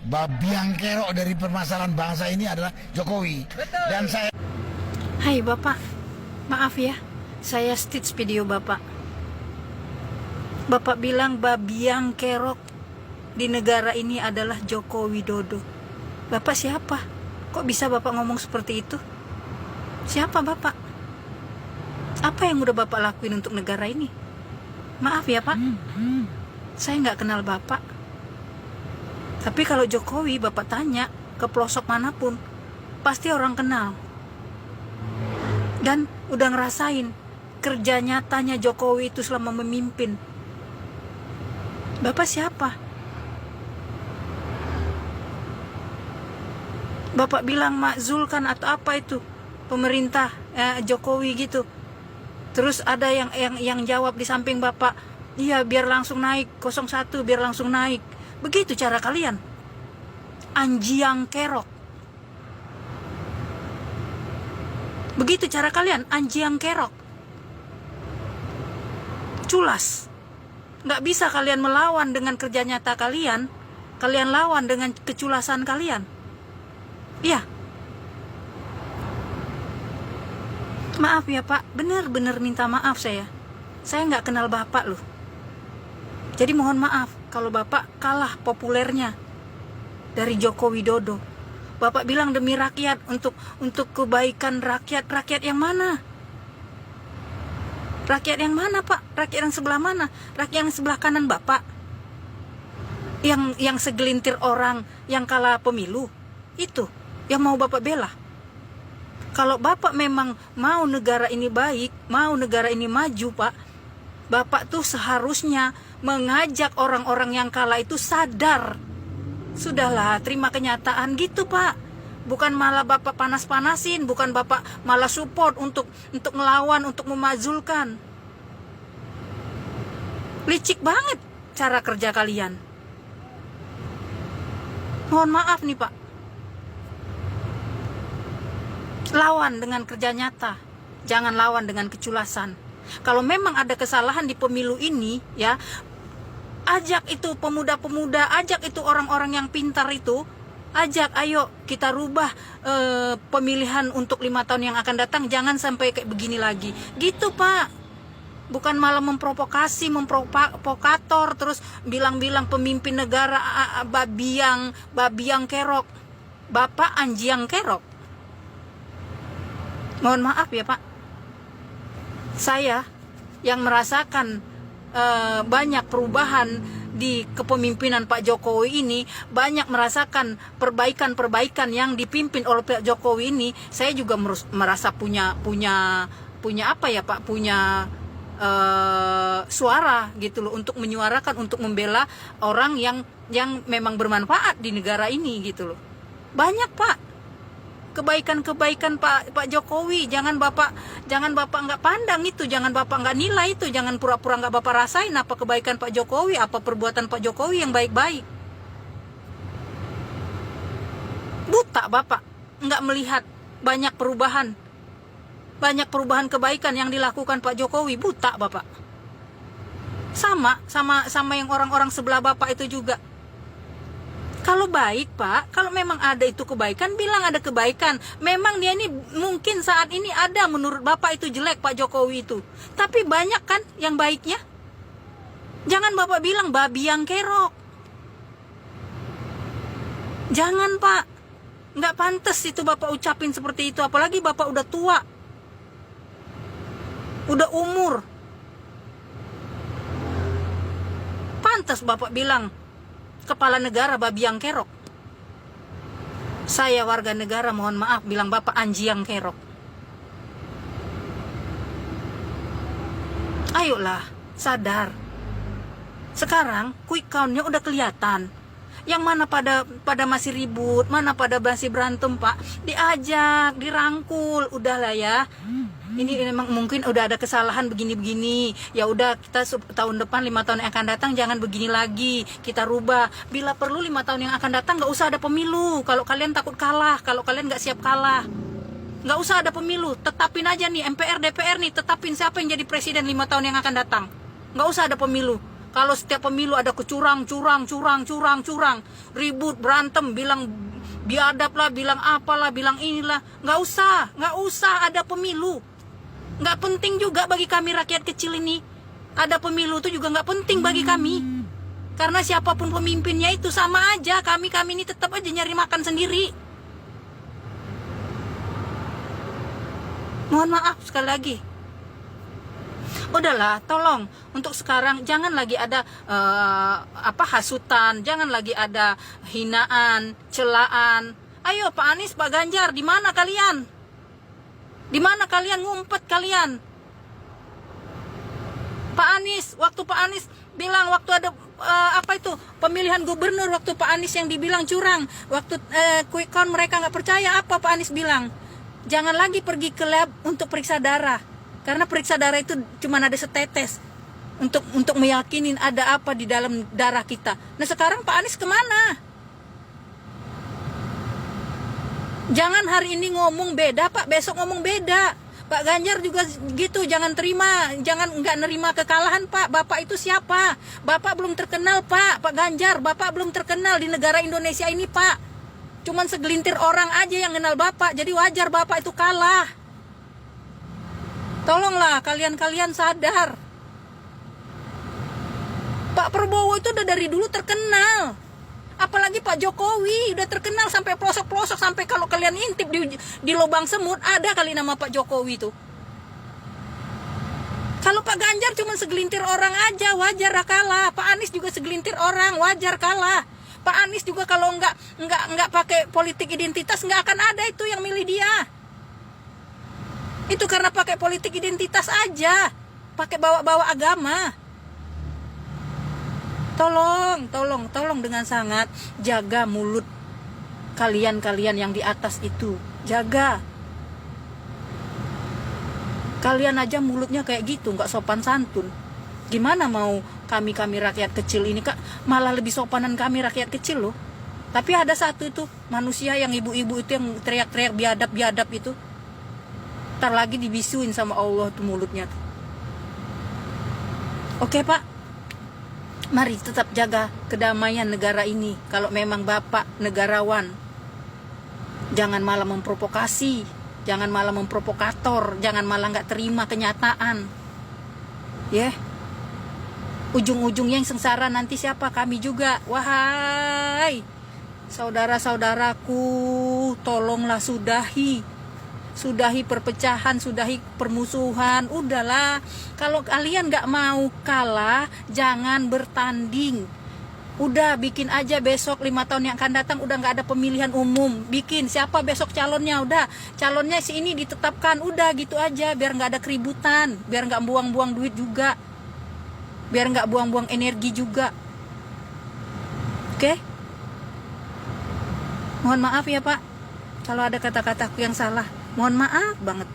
Babiang kerok dari permasalahan bangsa ini adalah Jokowi. Betul. Dan saya... Hai Bapak, maaf ya, saya stitch video Bapak. Bapak bilang babiang kerok di negara ini adalah Joko Widodo. Bapak siapa? Kok bisa Bapak ngomong seperti itu? Siapa Bapak? Apa yang udah Bapak lakuin untuk negara ini? Maaf ya Pak, saya nggak kenal Bapak. Tapi kalau Jokowi Bapak tanya ke pelosok manapun, pasti orang kenal. Dan udah ngerasain kerja nyatanya Jokowi itu selama memimpin. Bapak siapa? Bapak bilang makzulkan atau apa itu pemerintah Jokowi gitu. Terus ada yang jawab di samping Bapak, iya biar langsung naik 01, biar langsung naik. Begitu cara kalian. Anjiang kerok. Begitu cara kalian, anjiang kerok. Culas. Nggak bisa kalian melawan dengan kerja nyata kalian. Kalian lawan dengan keculasan kalian. Iya. Maaf ya Pak, bener-bener minta maaf saya. Saya nggak kenal Bapak loh. Jadi mohon maaf kalau Bapak kalah populernya dari Joko Widodo. Bapak bilang demi rakyat, untuk kebaikan rakyat. Rakyat yang mana? Rakyat yang mana Pak? Rakyat yang sebelah mana? Rakyat yang sebelah kanan Bapak? Yang segelintir orang yang kalah pemilu? Itu yang mau Bapak bela. Kalau Bapak memang mau negara ini baik, mau negara ini maju Pak, Bapak tuh seharusnya mengajak orang-orang yang kalah itu sadar. Sudahlah, terima kenyataan gitu Pak. Bukan malah Bapak panas-panasin, bukan Bapak malah support untuk ngelawan, untuk memazulkan. Licik banget cara kerja kalian. Mohon maaf nih Pak. Lawan dengan kerja nyata, jangan lawan dengan keculasan. Kalau memang ada kesalahan di pemilu ini, ya, ajak itu pemuda-pemuda, ajak itu orang-orang yang pintar itu, ajak, ayo kita rubah pemilihan untuk 5 tahun yang akan datang, jangan sampai kayak begini lagi. Gitu Pak. Bukan malah memprovokasi, memprovokator, terus bilang-bilang pemimpin negara babiang kerok. Bapak anjiang kerok. Mohon maaf ya Pak. Saya yang merasakan banyak perubahan di kepemimpinan Pak Jokowi ini, banyak merasakan perbaikan-perbaikan yang dipimpin oleh Pak Jokowi ini, saya juga merasa punya apa ya Pak, punya suara gitu loh, untuk menyuarakan, untuk membela orang yang memang bermanfaat di negara ini gitu loh. Banyak Pak kebaikan-kebaikan Pak Jokowi. Jangan Bapak nggak pandang itu, jangan Bapak nggak nilai itu, jangan pura-pura nggak Bapak rasain apa kebaikan Pak Jokowi, apa perbuatan Pak Jokowi yang baik-baik. Buta Bapak nggak melihat banyak perubahan kebaikan yang dilakukan Pak Jokowi. Buta Bapak. Sama yang orang-orang sebelah Bapak itu juga. Kalau baik Pak, kalau memang ada itu kebaikan, bilang ada kebaikan. Memang dia ini mungkin saat ini ada menurut Bapak itu jelek Pak Jokowi itu. Tapi banyak kan yang baiknya. Jangan Bapak bilang babiang kerok. Jangan Pak. Nggak pantas itu Bapak ucapin seperti itu. Apalagi Bapak udah tua. Udah umur. Pantas Bapak bilang kepala negara babiang kerok. Saya warga negara mohon maaf bilang Bapak anjiang kerok. Ayolah, sadar. Sekarang quick count-nya udah kelihatan. Yang mana pada masih ribut, mana pada masih berantem Pak, diajak, dirangkul, udahlah ya. Ini memang mungkin udah ada kesalahan begini-begini. Ya udah, kita tahun depan 5 tahun yang akan datang jangan begini lagi. Kita rubah. Bila perlu 5 tahun yang akan datang nggak usah ada pemilu. Kalau kalian takut kalah, kalau kalian nggak siap kalah, nggak usah ada pemilu. Tetapin aja nih MPR DPR nih, tetapin siapa yang jadi presiden 5 tahun yang akan datang. Nggak usah ada pemilu. Kalau setiap pemilu ada curang, ribut, berantem, bilang biadab lah, bilang apalah, bilang inilah. Nggak usah ada pemilu. Nggak penting juga bagi kami rakyat kecil ini. Ada pemilu itu juga nggak penting bagi kami. Karena siapapun pemimpinnya itu sama aja. Kami ini tetap aja nyari makan sendiri. Mohon maaf sekali lagi. Udahlah, tolong untuk sekarang jangan lagi ada hasutan, jangan lagi ada hinaan, celaan. Ayo Pak Anies, Pak Ganjar, di mana kalian? Di mana kalian ngumpet kalian? Pak Anies, waktu Pak Anies bilang waktu ada pemilihan gubernur, waktu Pak Anies yang dibilang curang, waktu quick count mereka nggak percaya, apa Pak Anies bilang? Jangan lagi pergi ke lab untuk periksa darah. Karena periksa darah itu cuma ada setetes untuk meyakinin ada apa di dalam darah kita. Nah sekarang Pak Anies kemana? Jangan hari ini ngomong beda Pak, besok ngomong beda. Pak Ganjar juga gitu, jangan nggak nerima kekalahan Pak. Bapak itu siapa? Bapak belum terkenal Pak Ganjar, Bapak belum terkenal di negara Indonesia ini Pak. Cuman segelintir orang aja yang kenal Bapak, jadi wajar Bapak itu kalah. Tolonglah kalian sadar. Pak Prabowo itu udah dari dulu terkenal. Apalagi Pak Jokowi udah terkenal sampai pelosok-pelosok, sampai kalau kalian intip di lubang semut ada kali nama Pak Jokowi itu. Kalau Pak Ganjar cuma segelintir orang aja, wajar kalah. Pak Anies juga segelintir orang, wajar kalah. Pak Anies juga kalau nggak pakai politik identitas nggak akan ada itu yang milih dia. Itu karena pakai politik identitas aja, pakai bawa-bawa agama. Tolong dengan sangat jaga mulut kalian yang di atas itu, jaga. Kalian aja mulutnya kayak gitu, nggak sopan santun. Gimana mau kami rakyat kecil ini, Kak? Malah lebih sopanan kami rakyat kecil loh. Tapi ada satu itu manusia yang ibu-ibu itu yang teriak-teriak biadab itu. Ntar lagi dibisuin sama Allah tuh mulutnya tuh. Oke Pak, mari tetap jaga kedamaian negara ini. Kalau memang Bapak negarawan, jangan malah memprovokasi, jangan malah memprovokator, jangan malah nggak terima kenyataan. Ya, ujung-ujungnya yang sengsara nanti siapa? Kami juga. Wahai saudara-saudaraku, tolonglah sudahi perpecahan, sudahi permusuhan. Udahlah, kalau kalian nggak mau kalah, jangan bertanding. Udah bikin aja besok 5 tahun yang akan datang udah nggak ada pemilihan umum. Bikin siapa besok calonnya, udah calonnya si ini ditetapkan, udah gitu aja, biar nggak ada keributan, biar nggak buang-buang duit juga, biar nggak buang-buang energi juga. Oke? Mohon maaf ya Pak, kalau ada kata-kataku yang salah. Mohon maaf banget.